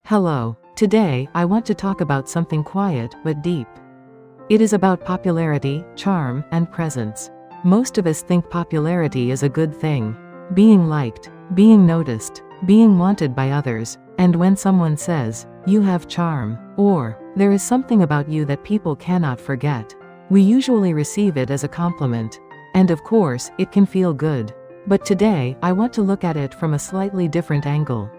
Hello. Today, I want to talk about something quiet but deep. It is about popularity, charm, and presence. Most of us think popularity is a good thing. Being liked, being noticed, being wanted by others, and when someone says, "You have charm," or, "There is something about you that people cannot forget," we usually receive it as a compliment. And of course, it can feel good. But today, I want to look at it from a slightly different angle.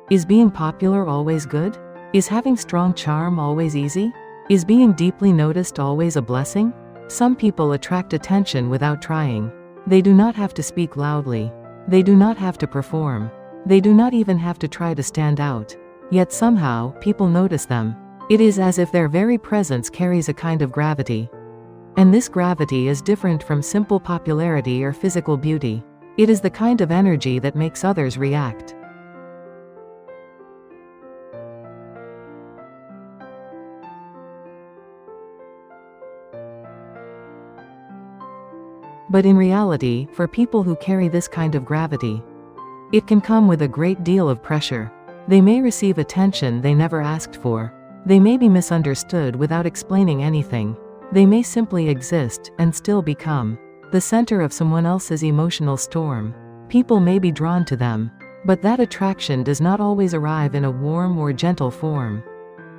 Is being popular always good? Is having strong charm always easy? Is being deeply noticed always a blessing? Some people attract attention without trying. They do not have to speak loudly. They do not have to perform. They do not even have to try to stand out. Yet somehow, people notice them. It is as if their very presence carries a kind of gravity. And this gravity is different from simple popularity or physical beauty. It is the kind of energy that makes others react. But in reality, for people who carry this kind of gravity, it can come with a great deal of pressure. They may receive attention they never asked for. They may be misunderstood without explaining anything. They may simply exist and still become the center of someone else's emotional storm. People may be drawn to them, but that attraction does not always arrive in a warm or gentle form.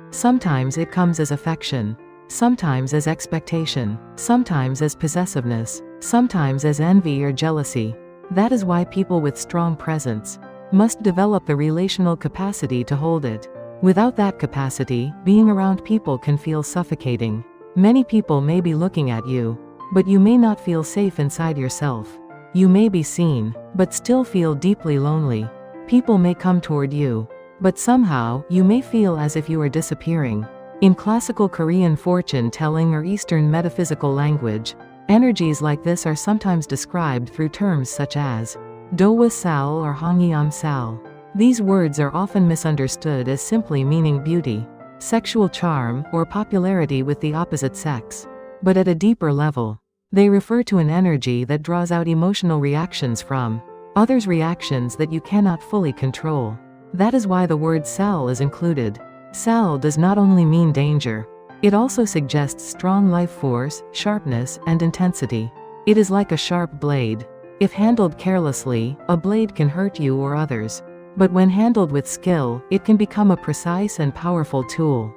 Sometimes it comes as affection. Sometimes as expectation. Sometimes as possessiveness. Sometimes as envy or jealousy. That is why people with strong presence must develop the relational capacity to hold it. Without that capacity, being around people can feel suffocating. Many people may be looking at you, but you may not feel safe inside yourself. You may be seen, but still feel deeply lonely. People may come toward you, but somehow, you may feel as if you are disappearing. In classical Korean fortune-telling or Eastern metaphysical language, energies like this are sometimes described through terms such as Dowa Sal or Hangyam Sal. These words are often misunderstood as simply meaning beauty, sexual charm, or popularity with the opposite sex. But at a deeper level, they refer to an energy that draws out emotional reactions from others' reactions that you cannot fully control. That is why the word Sal is included. Sal does not only mean danger. It also suggests strong life force, sharpness, and intensity. It is like a sharp blade. If handled carelessly, a blade can hurt you or others. But when handled with skill, it can become a precise and powerful tool.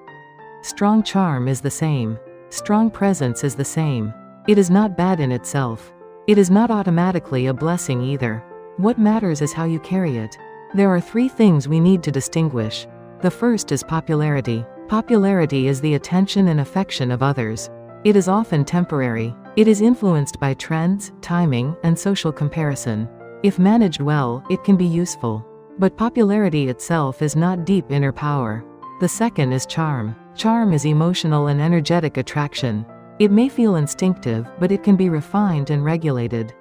Strong charm is the same. Strong presence is the same. It is not bad in itself. It is not automatically a blessing either. What matters is how you carry it. There are three things we need to distinguish. The first is popularity. Popularity is the attention and affection of others. It is often temporary. It is influenced by trends, timing, and social comparison. If managed well, it can be useful. But popularity itself is not deep inner power. The second is charm. Charm is emotional and energetic attraction. It may feel instinctive, but it can be refined and regulated.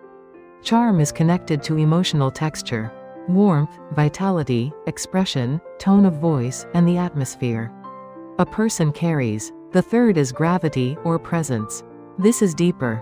Charm is connected to emotional texture, warmth, vitality, expression, tone of voice, and the atmosphere a person carries. The third is gravity or presence. This is deeper.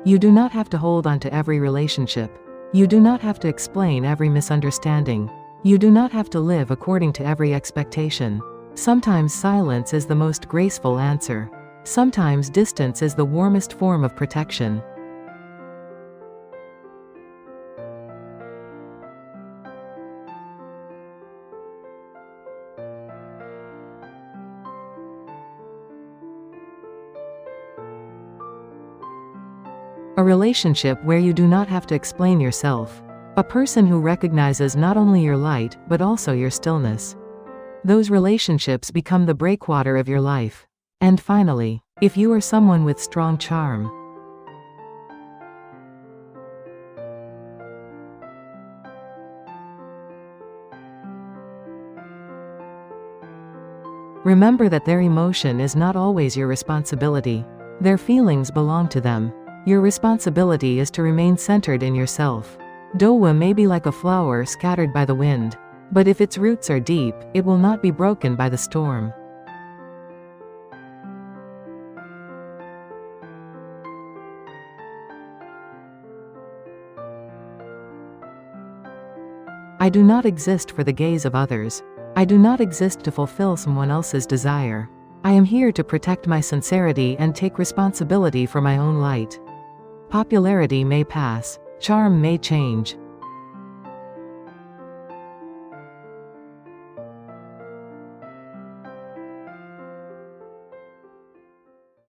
You do not have to hold on to every relationship. You do not have to explain every misunderstanding. You do not have to live according to every expectation. Sometimes silence is the most graceful answer. Sometimes distance is the warmest form of protection. A relationship where you do not have to explain yourself. A person who recognizes not only your light, but also your stillness. Those relationships become the breakwater of your life. And finally, if you are someone with strong charm, Remember that their emotion is not always your responsibility. Their feelings belong to them. Your responsibility is to remain centered in yourself. Dowa may be like a flower scattered by the wind, but if its roots are deep, it will not be broken by the storm. I do not exist for the gaze of others. I do not exist to fulfill someone else's desire. I am here to protect my sincerity and take responsibility for my own light. Popularity may pass. Charm may change.